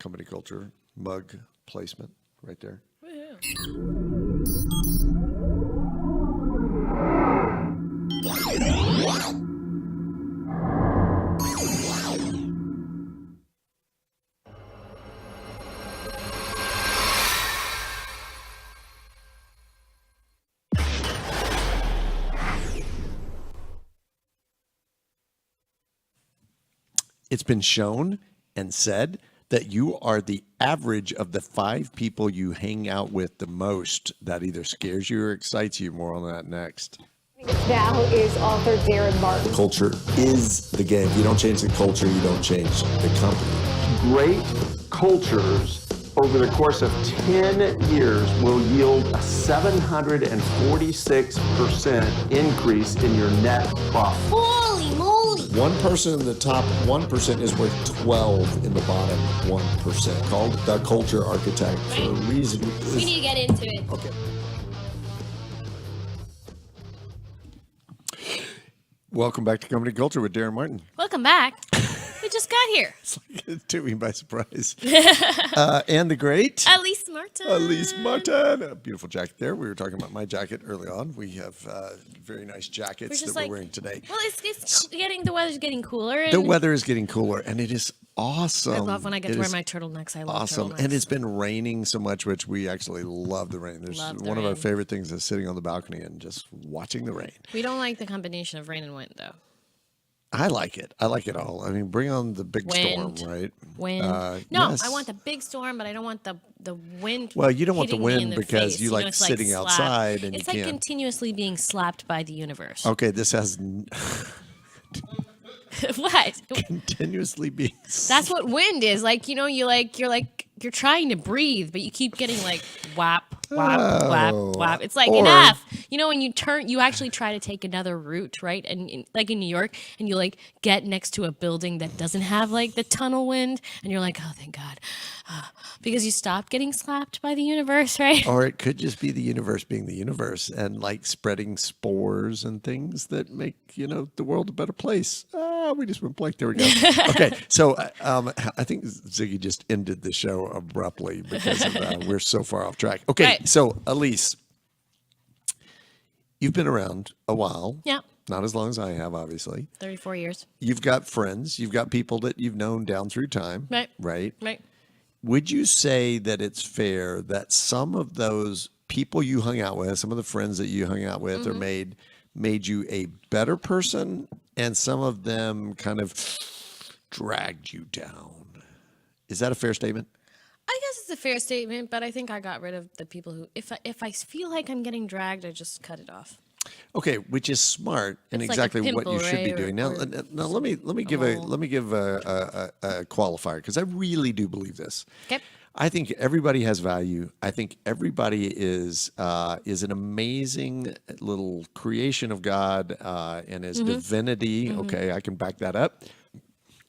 company culture mug placement right there. It's been shown and said that you are the average of the 5 people you hang out with the most. That either scares you or excites you. More on that next. Now is author Daren Martin. Culture is the game. If you don't change the culture, you don't change the company. Great cultures over the course of 10 years will yield a 746% increase in your net profit. Holy moly! One person in the top 1% is worth 12 in the bottom 1%. Called the culture architect for a reason. We need to get into it. Okay. Welcome back to Company Culture with Daren Martin. Welcome back. We just got here. It's like it took me by surprise. And the great Elise Martin. Elise Martin. A beautiful jacket there. We were talking about my jacket early on. We have very nice jackets that we're wearing today. Well, the weather's getting cooler. And the weather is getting cooler, and it is awesome. I love when I get to wear my turtlenecks. I love awesome. turtlenecks. And it's been raining so much, which we actually love the rain. One of our favorite things is sitting on the balcony and just watching the rain. We don't like the combination of rain and wind, though. I like it. I like it all. I mean, bring on the big storm, right? Wind. No, yes. I want the big storm, but I don't want the wind. Well, you don't want the wind because face. you like sitting outside and it's you like can't. continuously being slapped by the universe. Okay, this has what? Continuously being. That's what wind is. Like, you know, you're trying to breathe, but you keep getting like whap, whap, whap, whap. It's like enough. You know, when you actually try to take another route, right? And like in New York, and you like get next to a building that doesn't have like the tunnel wind, and you're like, oh, thank God. Because you stopped getting slapped by the universe, right? Or it could just be the universe being the universe and like spreading spores and things that make, the world a better place. We just went blank. There we go. Okay. So I think Ziggy just ended the show abruptly because we're so far off track. Okay. Right. So Elise, you've been around a while. Yeah. Not as long as I have, obviously. 34 years. You've got friends. You've got people that you've known down through time. Right. Right. Right. Would you say that it's fair that some of those people you hung out with, some of the friends that you hung out with or made you a better person, and some of them kind of dragged you down? Is that a fair statement? I guess it's a fair statement, but I think I got rid of the people who, if I feel like I'm getting dragged, I just cut it off. Okay, which is smart and it's exactly like a pimple, what you should right? be doing. Now let me give a qualifier, because I really do believe this. Okay. I think everybody has value. I think everybody is an amazing little creation of God and is divinity. Okay, I can back that up.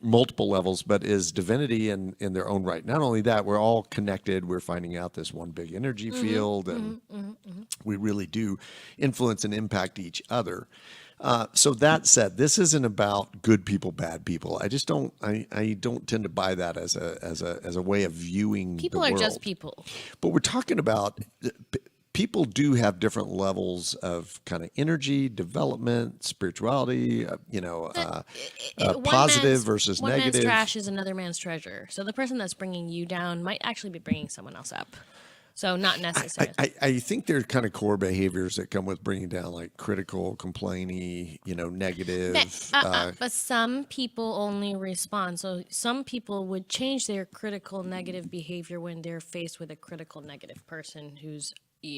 Multiple levels, but is divinity in their own right. Not only that, we're all connected. We're finding out this one big energy field, and we really do influence and impact each other. So that said, this isn't about good people, bad people. I just don't. I don't tend to buy that as a way of viewing people the are world. just people. But we're talking about. People do have different levels of kind of energy, development, spirituality, positive versus one negative. One man's trash is another man's treasure. So the person that's bringing you down might actually be bringing someone else up. So not necessarily. I think there's kind of core behaviors that come with bringing down, like critical, complaining, negative. But some people only respond. So some people would change their critical, negative behavior when they're faced with a critical, negative person who's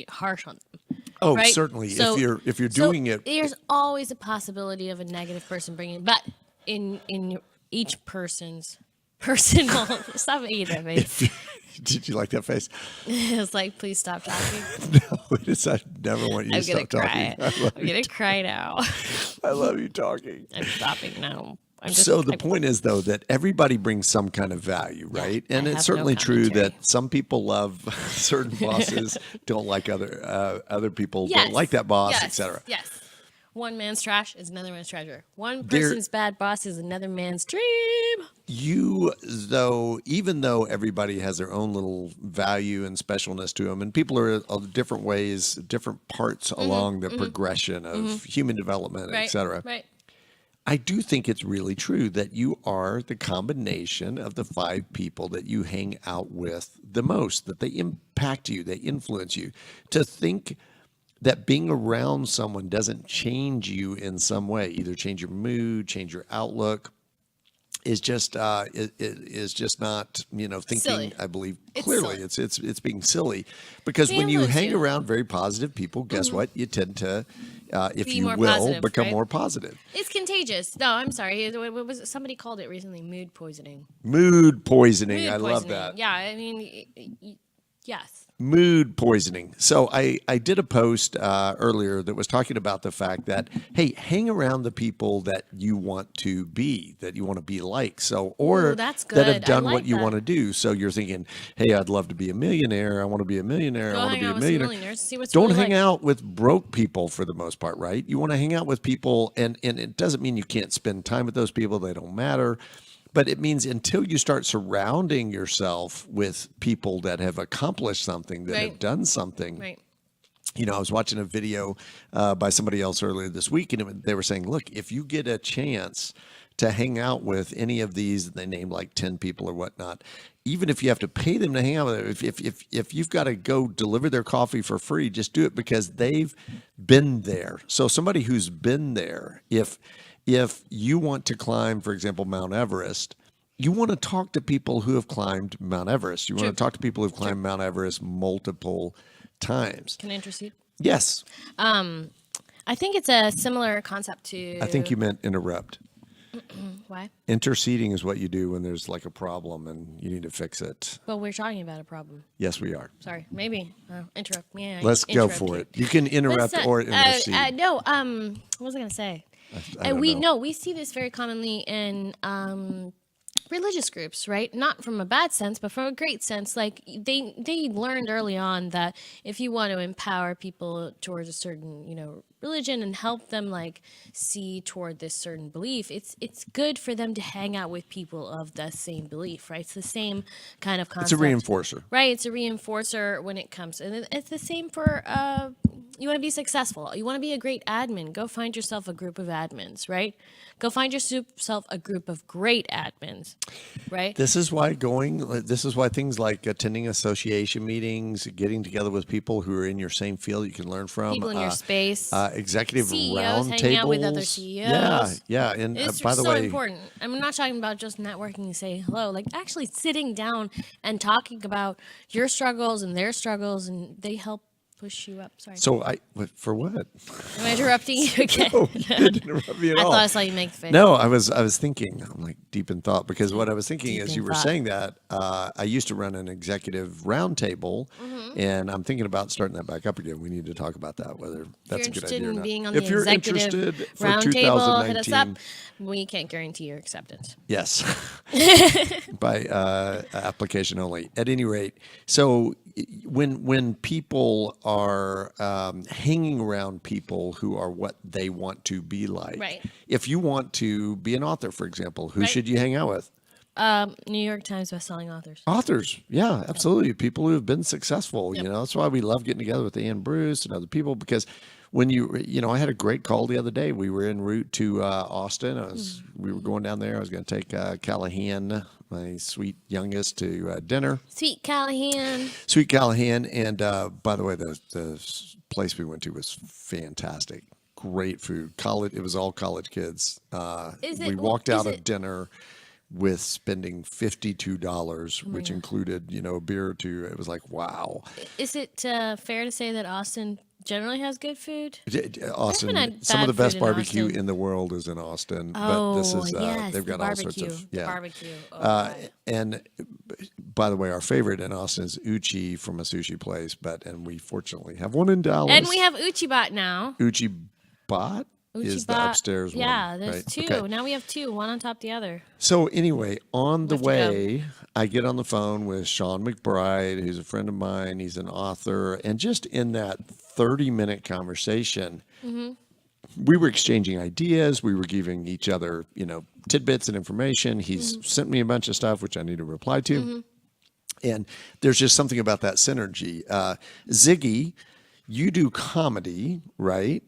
harsh on them. Oh, right? certainly. So, if you're doing it, there's always a possibility of a negative person bringing. But in each person's personal, stop eating that face. Did you like that face? It's like, please stop talking. No, it is. I never want you to stop talking. I'm gonna cry now. I love you talking. I'm stopping now. The point is, though, that everybody brings some kind of value, right? Yeah, and it's certainly true that some people love certain bosses, don't like other people, don't like that boss, etc. Yes. One man's trash is another man's treasure. One person's bad boss is another man's dream. Even though everybody has their own little value and specialness to them, and people are of different ways, different parts along the progression of human development, et cetera. Right. I do think it's really true that you are the combination of the 5 people that you hang out with the most, that they impact you, they influence you. To think that being around someone doesn't change you in some way, either change your mood, change your outlook, is just is just not, thinking. Silly. I believe It's clearly silly. it's being silly, because They when you influence hang you. around very positive people, guess what? You tend to, if Be you more will, positive, become right? more positive. It's contagious. No, I'm sorry. What was it? Somebody called it recently mood poisoning. Mood poisoning. Mood I love poisoning. that. Yeah, I mean, yes. Mood poisoning. So I did a post earlier that was talking about the fact that, hey, hang around the people that you want to be, that you want to be like. So, or Ooh, that's that have good. I done like what you that. want to do. So you're thinking, hey, I'd love to be a millionaire. I want to be a millionaire. Go I want to hang be a out with some millionaire. millionaires. See what's Don't really hang like. out with broke people for the most part, right? You want to hang out with people, and it doesn't mean you can't spend time with those people. They don't matter. But it means until you start surrounding yourself with people that have accomplished something, that have Right. done something. Right. I was watching a video by somebody else earlier this week, and they were saying, look, if you get a chance to hang out with any of these, they named like 10 people or whatnot, even if you have to pay them to hang out with them, if you've got to go deliver their coffee for free, just do it, because they've been there. So somebody who's been there, if you want to climb, for example, Mount Everest, you want to talk to people who have climbed Mount Everest. You want to talk to people who've climbed Mount Everest multiple times. Can I intercede? Yes. I think it's a similar concept to. I think you meant interrupt. Why? Interceding is what you do when there's like a problem and you need to fix it. Well, we're talking about a problem. Yes, we are. Sorry, maybe interrupt me. I Let's go interrupt for you. it. You can interrupt or intercede. No. What was I gonna say? I don't know. We see this very commonly in religious groups, right? Not from a bad sense, but from a great sense. Like they learned early on that if you want to empower people towards a certain, religion and help them like see toward this certain belief, it's good for them to hang out with people of the same belief, right? It's the same kind of concept. It's a reinforcer. Right, it's a reinforcer when it comes, and it's the same for you want to be successful. You want to be a great admin. Go find yourself a group of admins, right? Go find yourself a group of great admins, right? This is why things like attending association meetings, getting together with people who are in your same field you can learn from. People in your space. Executive CEOs, round hanging tables. out with other CEOs. Yeah. And It's by the so way, important. I'm not talking about just networking and say hello. Like actually sitting down and talking about your struggles and their struggles, and they help push you up. Sorry. so for what? Am I interrupting you again? No, you didn't interrupt me at I all. thought I saw you make the face. No, I was thinking. I'm like deep in thought, because what I was thinking Deep as in you were thought. saying that, I used to run an executive roundtable, and I'm thinking about starting that back up again. We need to talk about that, whether that's a good If you're interested idea or in not. being on If the you're executive interested for roundtable, hit us up. 2019, We can't guarantee your acceptance. yes, by application only. At any rate, so when people are hanging around people who are what they want to be like, Right. if you want to be an author, for example, who Right. should you hang out with? New York Times bestselling authors. Authors, yeah, absolutely. People who have been successful. That's why we love getting together with Ann Bruce and other people, because when I had a great call the other day. We were en route to Austin. We were going down there. I was going to take Callahan, my sweet youngest, to dinner. Sweet Callahan. Sweet Callahan, and by the way, the place we went to was fantastic. Great food. It was all college kids. We walked out of dinner with spending $52, which included, a beer or two. It was like, wow. Is it fair to say that Austin generally has good food? Austin, had some of the bad best food in barbecue Austin. in the world is in Austin. Oh, but this is, yes, they've got the all barbecue. sorts of, The barbecue. Oh, Uh, and by the way, our favorite in Austin is Uchi from a sushi place, and we fortunately have one in Dallas. and we have Uchibot now. Uchi Bot is the Uchibot. upstairs one. Yeah, there's right? two. Okay. Now we have two, one on top of the other. So anyway, on the Let's go. way, I get on the phone with Sean McBride, who's a friend of mine. He's an author. And just in that 30-minute conversation, we were exchanging ideas. We were giving each other, tidbits and information. He's sent me a bunch of stuff, which I need to reply to. And there's just something about that synergy. Ziggy, you do comedy, right?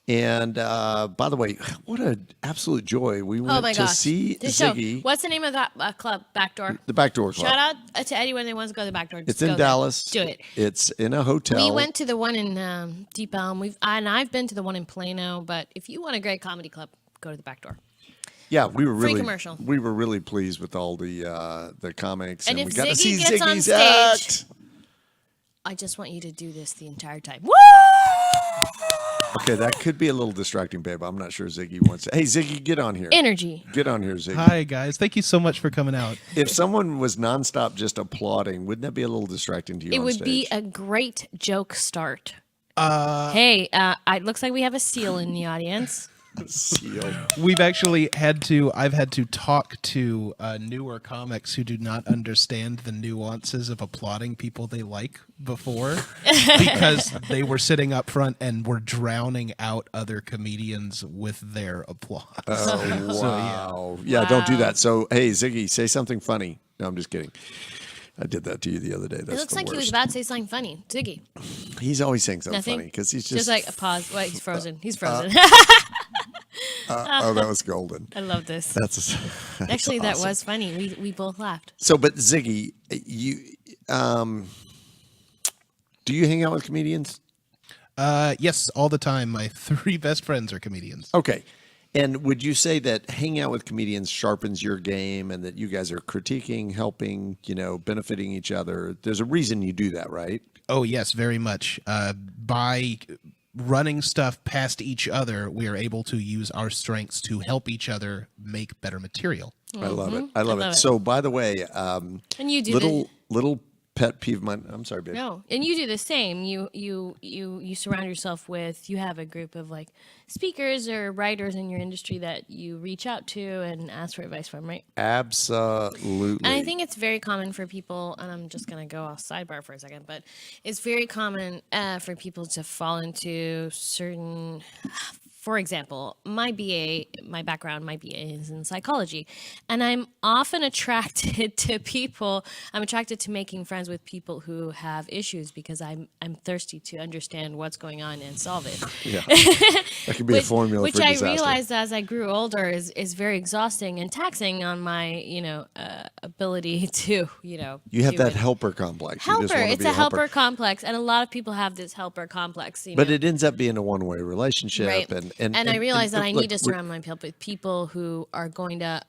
And by the way, what an absolute joy. We went to see Ziggy. What's the name of that club? Backdoor. The Backdoor Club. Shout out to anyone that wants to go to the Backdoor. It's in Dallas. Do it. It's in a hotel. We went to the one in Deep Elm. I've been to the one in Plano. But if you want a great comedy club, go to the Backdoor. Yeah, we were Free commercial. We were really pleased with all the comics, and if we got Ziggy to see gets on Ziggy's stage, act. I just want you to do this the entire time. Woo! Okay, that could be a little distracting, babe. I'm not sure Ziggy wants to. Hey, Ziggy, get on here. Energy. Get on here, Ziggy. Hi, guys. Thank you so much for coming out. If someone was nonstop just applauding, wouldn't that be a little distracting to you? It on would stage? be a great joke start. Hey, it looks like we have a seal in the audience. Seal. We've actually I've had to talk to newer comics who do not understand the nuances of applauding people they like before because they were sitting up front and were drowning out other comedians with their applause. Oh, wow. Yeah, don't do that. So, hey, Ziggy, say something funny. No, I'm just kidding. I did that to you the other day. That's It looks like he was about to say something funny. Ziggy. He's always saying something Nothing? funny because he's just like a pause. Wait, he's frozen. He's frozen. oh, that was golden. I love this. That's Actually, that awesome. was funny. We both laughed. So, but Ziggy, you do you hang out with comedians? Yes, all the time. My 3 best friends are comedians. Okay. And would you say that hanging out with comedians sharpens your game and that you guys are critiquing, helping, benefiting each other? There's a reason you do that, right? Oh, yes, very much. By running stuff past each other, we are able to use our strengths to help each other make better material. I love it. I love it. So, by the way, And you do little pet peeve of mine. I'm sorry, babe. No, and you do the same. You surround yourself with. You have a group of like speakers or writers in your industry that you reach out to and ask for advice from, right? Absolutely. And I think it's very common for people. And I'm just gonna go off sidebar for a second, but it's very common for people to fall into certain. For example, my background is in psychology, and I'm often attracted to people. I'm attracted to making friends with people who have issues because I'm thirsty to understand what's going on and solve it. Yeah, that could be a formula which for I disaster. realized as I grew older is very exhausting and taxing on my ability to You have do that it. helper complex. You just Helper. wanna It's be a helper complex, and a lot of people have this helper complex. But it ends up being a one-way relationship, Right. and I realize that I look, need to surround myself with people who are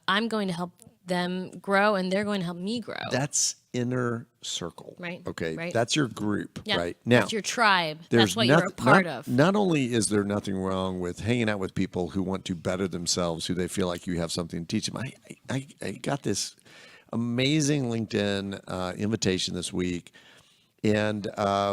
I'm going to help them grow, and they're going to help me grow. That's inner circle. Right, Okay. right. That's your group. Yeah, Right. Now, it's your tribe. there's That's what you're a part of. Not only is there nothing wrong with hanging out with people who want to better themselves, who they feel like you have something to teach them. I got this amazing LinkedIn invitation this week. And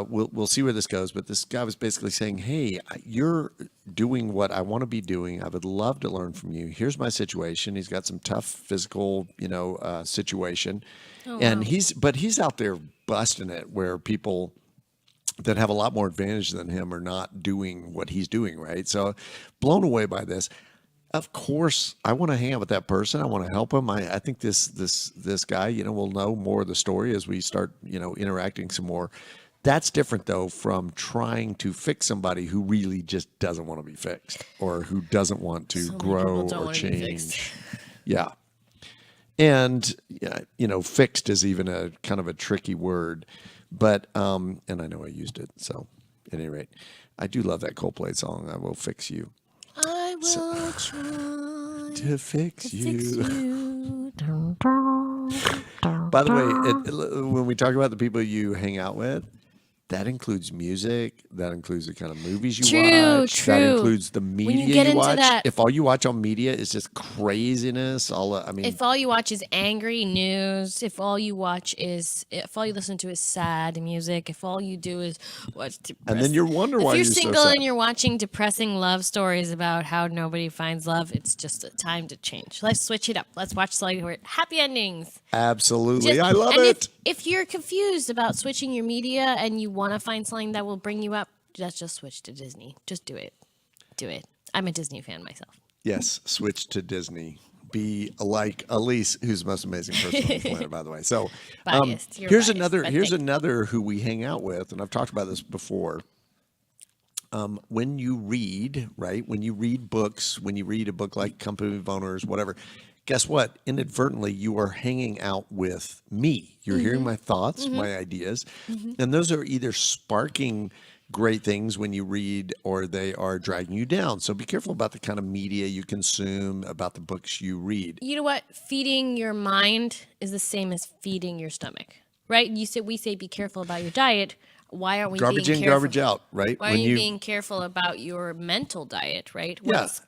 we'll see where this goes. But this guy was basically saying, hey, you're doing what I want to be doing. I would love to learn from you. Here's my situation. He's got some tough physical, situation. And he's out there busting it where people that have a lot more advantage than him are not doing what he's doing, right? So blown away by this. Of course, I want to hang out with that person. I want to help him. I think this guy, will know more of the story as we start, interacting some more. That's different, though, from trying to fix somebody who really just doesn't want to be fixed or who doesn't want to grow or change. Yeah. And, fixed is even a kind of a tricky word. But, and I know I used it. So, at any rate, I do love that Coldplay song, I Will Fix You. I will try To fix you. you. By the way, when we talk about the people you hang out with, that includes music. That includes the kind of movies you watch. That includes the media get you into watch. that- If all you watch on media is just craziness, If all you watch is angry news, if all you listen to is sad music, if all you do is watch and then you wonder why if you're you're single so sad. and you're watching depressing love stories about how nobody finds love, it's just a time to change. Let's switch it up. Let's watch something happy endings. Absolutely, I love and it. If you're confused about switching your media and you want to find something that will bring you up, just switch to Disney. Just do it. Do it. I'm a Disney fan myself. Yes, switch to Disney. Be like Elise, who's the most amazing person on the planet, by the way. So Biased. You're here's biased, another. but Here's thank you. another who we hang out with, and I've talked about this before. When you read, right? When you read books, when you read a book like Company of Owners, whatever, guess what? Inadvertently, you are hanging out with me. You're hearing my thoughts, my ideas, and those are either sparking great things when you read or they are dragging you down. So be careful about the kind of media you consume, about the books you read. You know what? Feeding your mind is the same as feeding your stomach, right? We say be careful about your diet. Why aren't we Garbage being in, careful? garbage out, right? Why are you being careful about your mental diet, right? What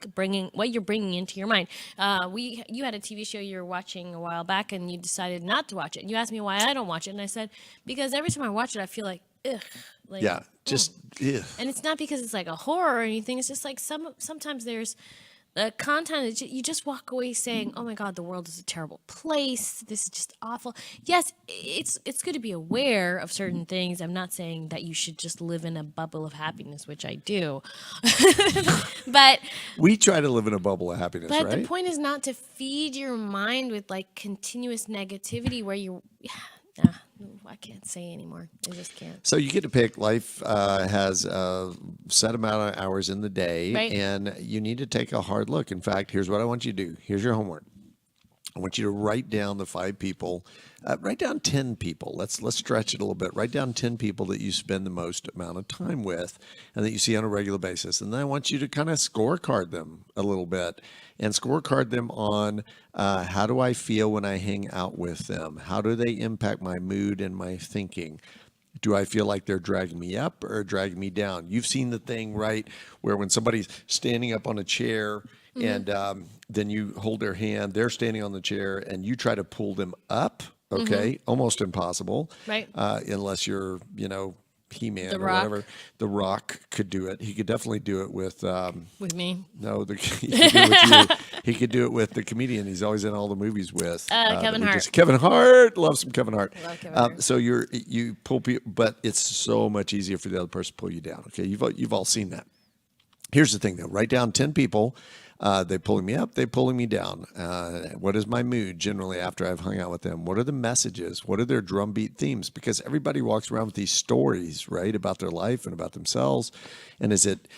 you're bringing into your mind. You had a TV show you were watching a while back, and you decided not to watch it. And you asked me why I don't watch it, and I said because every time I watch it, I feel like ugh, like Yeah, just ugh. And it's not because it's like a horror or anything. It's just like sometimes there's the content that you just walk away saying, "Oh my God, the world is a terrible place. This is just awful." Yes, it's good to be aware of certain things. I'm not saying that you should just live in a bubble of happiness, which I do, but We try to live in a bubble of happiness, but right? the point is not to feed your mind with like continuous negativity where you. I can't say anymore. I just can't. So you get to pick. Life has a set amount of hours in the day, Right. and you need to take a hard look. In fact, here's what I want you to do. Here's your homework. I want you to write down the 5 people. Write down 10 people. Let's stretch it a little bit. Write down 10 people that you spend the most amount of time with and that you see on a regular basis. And then I want you to kind of scorecard them a little bit and scorecard them on how do I feel when I hang out with them? How do they impact my mood and my thinking? Do I feel like they're dragging me up or dragging me down? You've seen the thing, right, where when somebody's standing up on a chair and then you hold their hand, they're standing on the chair, and you try to pull them up, okay? Almost impossible. Right. Unless you're, He-Man The or Rock. whatever. The Rock could do it. He could definitely do it with... With me, he could do it with you. He could do it with the comedian he's always in all the movies with. Kevin Hart. Kevin Hart. Love some Kevin Hart. Love Kevin Hart. So you pull people, but it's so much easier for the other person to pull you down. Okay, you've all seen that. Here's the thing, though. Write down 10 people. They're pulling me up. They're pulling me down. What is my mood generally after I've hung out with them? What are the messages? What are their drumbeat themes? Because everybody walks around with these stories, right, about their life and about themselves. And is it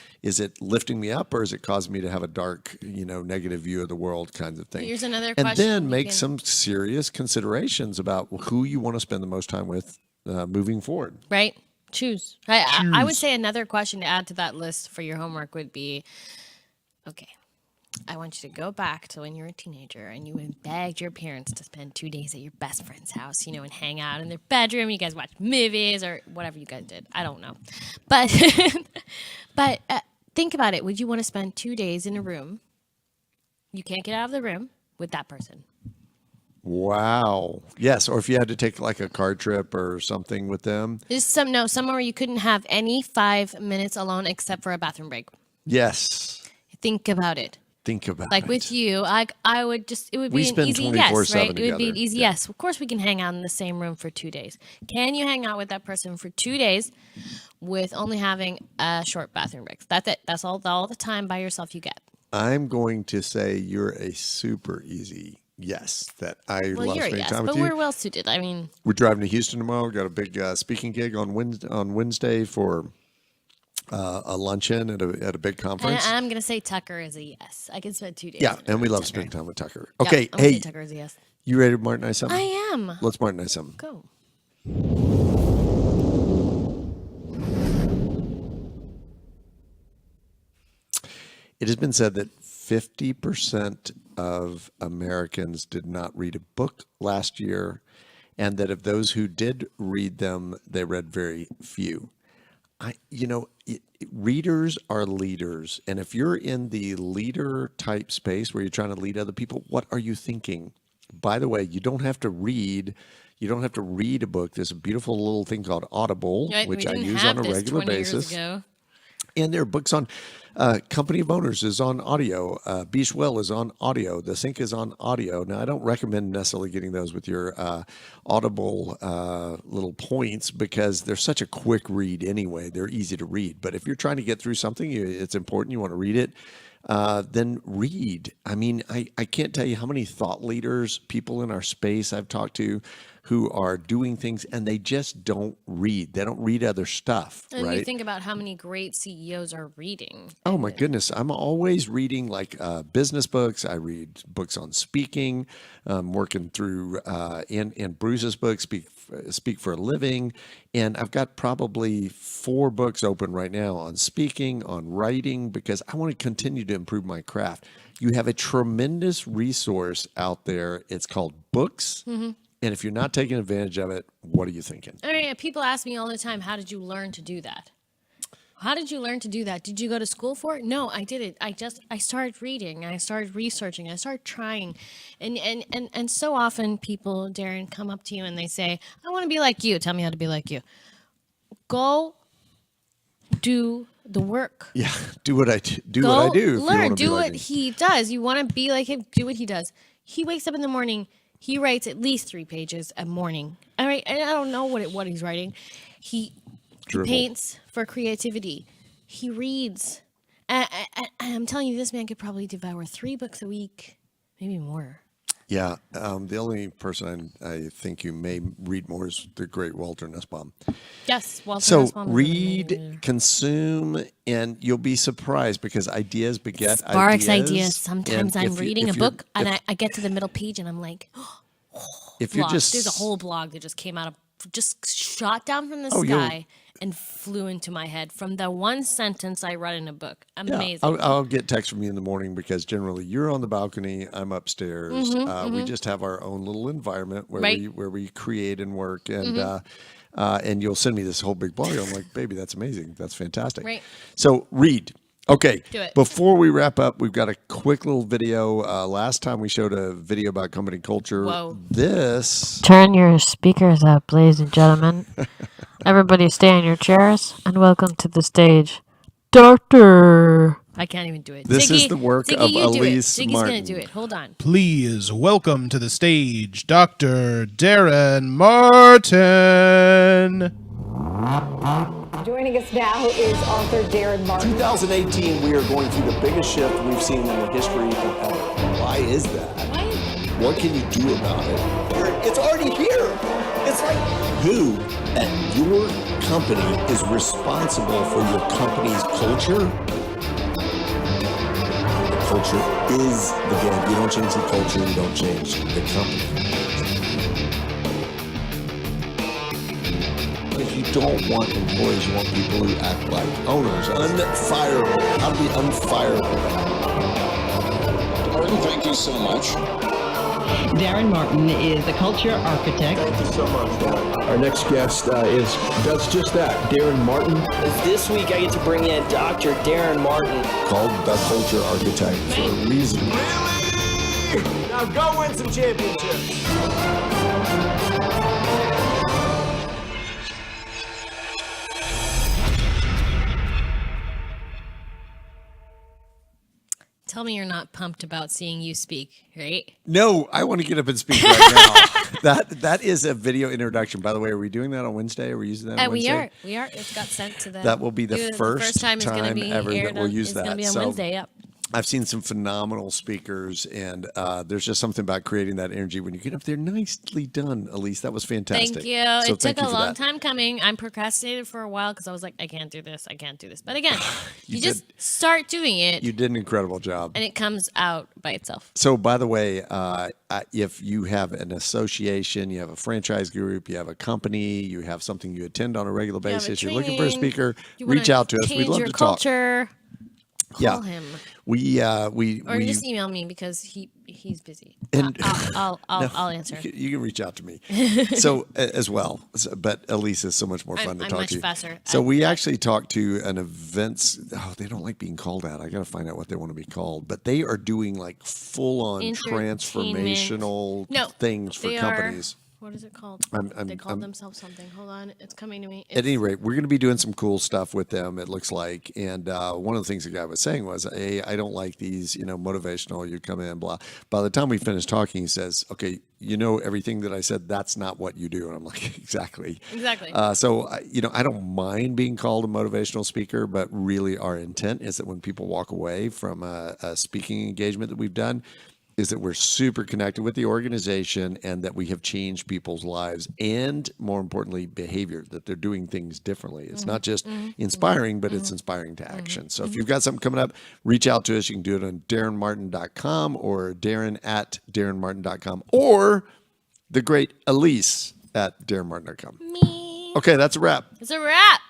lifting me up, or is it causing me to have a dark, negative view of the world kinds of thing? Here's another and question then you make can- some serious considerations about who you want to spend the most time with moving forward. right? Choose. I would say another question to add to that list for your homework would be, okay, I want you to go back to when you were a teenager and you begged your parents to spend 2 days at your best friend's house, and hang out in their bedroom. You guys watch movies or whatever you guys did. I don't know. But, but think about it. Would you want to spend 2 days in a room? You can't get out of the room with that person. Wow. Yes. Or if you had to take like a car trip or something with them. There's somewhere where you couldn't have any 5 minutes alone except for a bathroom break. Yes. Think about it. Think about Like it. with you, it would We be an spend easy 24/7 yes, right? It would be together. an easy Yeah. yes. Of course, we can hang out in the same room for 2 days. Can you hang out with that person for 2 days with only having a short bathroom break? That's it. That's all the time by yourself you get. I'm going to say you're a super easy yes. That I Well, love you're a spending yes, time but with you. we're well suited. I mean, We're driving to Houston tomorrow. We've got a big speaking gig on Wednesday for a luncheon at a big conference. I'm going to say Tucker is a yes. I can spend 2 days. Yeah, and we love Tucker. spending time with Tucker. Yeah, Okay, I'm gonna say hey, Tucker is a yes. you ready to martinize something? I am. Let's martinize something. Go. It has been said that 50% of Americans did not read a book last year, and that of those who did read them, they read very few. Readers are leaders, and if you're in the leader type space where you're trying to lead other people, what are you thinking? By the way, you don't have to read. You don't have to read a book. There's a beautiful little thing called Audible, Right, which we I didn't use have on a this regular 20 years basis. ago. And there are books on Company of Owners is on audio. Beach Well is on audio. The Sink is on audio. Now, I don't recommend necessarily getting those with your Audible little points because they're such a quick read anyway. They're easy to read. But if you're trying to get through something, it's important. You want to read it. then read. I mean, I can't tell you how many thought leaders, people in our space I've talked to who are doing things and they just don't read. They don't read other stuff, And right? you think about how many great CEOs are reading. Oh my goodness. I'm always reading like business books. I read books on speaking, working through in Bruce's book, Speak for a Living. And I've got probably 4 books open right now on speaking, on writing, because I want to continue to improve my craft. You have a tremendous resource out there. It's called books. And if you're not taking advantage of it, what are you thinking? I mean, people ask me all the time, how did you learn to do that? How did you learn to do that? Did you go to school for it? No, I didn't. I started reading. I started researching. I started trying. And so often people, Daren, come up to you and they say, I want to be like you. Tell me how to be like you. Go do the work. Yeah, do what I do. Go What I do. If you learn. wanna be Do like what me. he does. You want to be like him. Do what he does. He wakes up in the morning. He writes at least 3 pages a morning. All right, and I don't know what he's writing. He paints for creativity. He reads. I'm telling you, this man could probably devour 3 books a week, maybe more. Yeah, the only person I think you may read more is the great Walter Nussbaum. Yes, Walter So Nussbaum is read, amazing. consume, and you'll be surprised because ideas beget Sparks ideas. ideas. Sometimes And I'm if you- reading a if you're- book and I get to the middle page and I'm like, if you're blog. just There's a whole blog that just came out of, just shot down from the Oh, you'll- sky and flew into my head from the one sentence I read in a book. Yeah, Amazing. I'll get text from you in the morning because generally you're on the balcony, I'm upstairs. We just have our own little environment where Right. we create and work, and you'll send me this whole big blog. I'm like, baby, that's amazing, that's fantastic. Right. So read. Okay. Do it. Before we wrap up, we've got a quick little video. Last time we showed a video about company culture. Whoa. This. Turn your speakers up, ladies and gentlemen. Everybody stay in your chairs and welcome to the stage, Doctor. I can't even do it. This is the work Ziggy, of you do it. Elise Ziggy's going Martin. to do it. Hold on. Please welcome to the stage, Dr. Daren Martin. Joining us now is author Daren Martin. 2018, we are going through the biggest shift we've seen in the history of ever. Why is that? What can you do about it? It's already here. It's like who at your company is responsible for your company's culture? The culture is the game. You don't change the culture, you don't change the company. If you don't want employees, you want people who act like owners. Unfireable. How to be unfireable. Martin, thank you so much. Daren Martin is a culture architect. Thank you so much, Daren. Our next guest does just that, Daren Martin. This week I get to bring in Dr. Daren Martin. Called the culture architect for a reason. Really? Now go win some championships. Tell me you're not pumped about seeing you speak, right? No, I want to get up and speak right now. That is a video introduction. By the way, are we doing that on Wednesday? Are we using that on Wednesday? We are. It got sent to the. That will be the first time it's going to time be ever that aired we'll on, use it's going to that. be on So- Wednesday. Yep. I've seen some phenomenal speakers, and there's just something about creating that energy when you get up there. Nicely done, Elise. That was fantastic. Thank you. So It thank took you a for long that. time coming. I'm procrastinated for a while because I was like, I can't do this. I can't do this. But again, you just start doing it, You did an incredible job. and it comes out by itself. So, by the way, if you have an association, you have a franchise group, you have a company, you have something you attend on a regular You have a basis, you're looking for a training, speaker, you wanna reach out to us. We'd change love your to talk. culture. Call him. We Or just email me because he's busy. And- I'll answer. You can reach out to me. So as well, but Elise is so much more fun to I'm talk much to. faster. So we actually talked to an events. Oh, they don't like being called out. I got to find out what they want to be called. But they are doing like full on Entertainment. transformational No, things for they companies. What is it called? I'm- They called I'm- themselves something. Hold on, it's coming to me. At any rate, we're going to be doing some cool stuff with them, it looks like. And one of the things the guy was saying was, hey, I don't like these, motivational, you come in, blah. By the time we finish talking, he says, okay, everything that I said, that's not what you do. And I'm like, exactly. Exactly. So, I don't mind being called a motivational speaker, but really our intent is that when people walk away from a speaking engagement that we've done, is that we're super connected with the organization and that we have changed people's lives and, more importantly, behavior, that they're doing things differently. It's not just inspiring, but it's inspiring to action. So if you've got something coming up, reach out to us. You can do it on DarenMartin.com or Daren@DarenMartin.com or the great Elise at DarenMartin.com. Me. Okay, that's a wrap. It's a wrap.